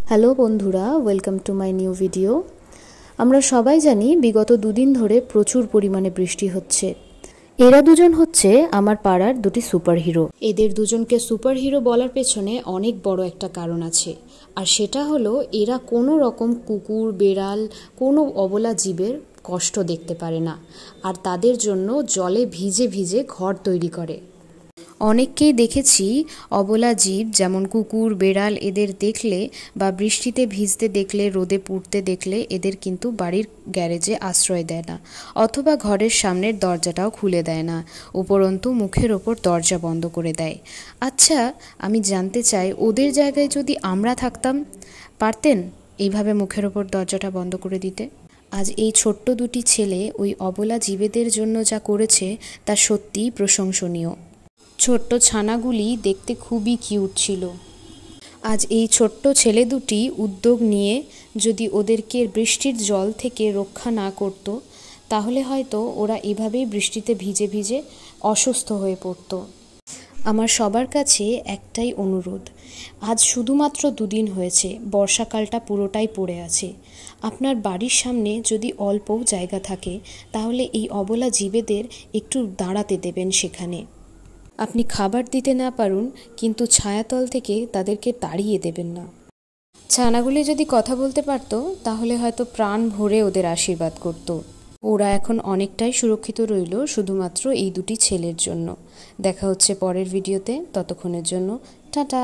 Hello বন্ধুরা, welcome to my new video. আমরা সবাই জানি বিগত দুদিন ধরে প্রচুর পরিমাণে বৃষ্টি হচ্ছে। এরা দুজন হচ্ছে আমার পাড়ার দুটি সুপারহিরো। এদের দুজনকে সুপারহিরো বলার পেছনে অনেক বড় একটা কারণ আছে, আর সেটা হলো এরা কোনো রকম কুকুর, বেড়াল, কোনো অবলা জীবের কষ্ট দেখতে পারে না, আর তাদের জন্য জলে ভিজে ভিজে ঘর তৈরি করে। অনেককেই দেখেছি অবলা জীব যেমন কুকুর, বেড়াল এদের দেখলে বা বৃষ্টিতে ভিজতে দেখলে, রোদে পুড়তে দেখলে এদের কিন্তু বাড়ির গ্যারেজে আশ্রয় দেয় না, অথবা ঘরের সামনের দরজাটাও খুলে দেয় না, উপরন্তু মুখের ওপর দরজা বন্ধ করে দেয়। আচ্ছা, আমি জানতে চাই ওদের জায়গায় যদি আমরা থাকতাম, পারতেন এইভাবে মুখের ওপর দরজাটা বন্ধ করে দিতে? আজ এই ছোট্ট দুটি ছেলে ওই অবলা জীবেদের জন্য যা করেছে তা সত্যিই প্রশংসনীয়। ছোট্ট ছানাগুলি দেখতে খুবই কিউট ছিল। আজ এই ছোট্ট ছেলে দুটি উদ্যোগ নিয়ে যদি ওদেরকে বৃষ্টির জল থেকে রক্ষা না করত, তাহলে হয়তো ওরা এভাবেই বৃষ্টিতে ভিজে ভিজে অসুস্থ হয়ে পড়ত। আমার সবার কাছে একটাই অনুরোধ, আজ শুধুমাত্র দুদিন হয়েছে, বর্ষাকালটা পুরোটাই পড়ে আছে। আপনার বাড়ির সামনে যদি অল্প জায়গা থাকে, তাহলে এই অবলা জীবেদের একটু দাঁড়াতে দেবেন সেখানে। আপনি খাবার দিতে না পারুন, কিন্তু ছায়াতল থেকে তাদেরকে তাড়িয়ে দেবেন না। ছানাগুলি যদি কথা বলতে পারত, তাহলে হয়তো প্রাণ ভরে ওদের আশীর্বাদ করত। ওরা এখন অনেকটাই সুরক্ষিত রইল শুধুমাত্র এই দুটি ছেলের জন্য। দেখা হচ্ছে পরের ভিডিওতে, ততক্ষণের জন্য টাটা।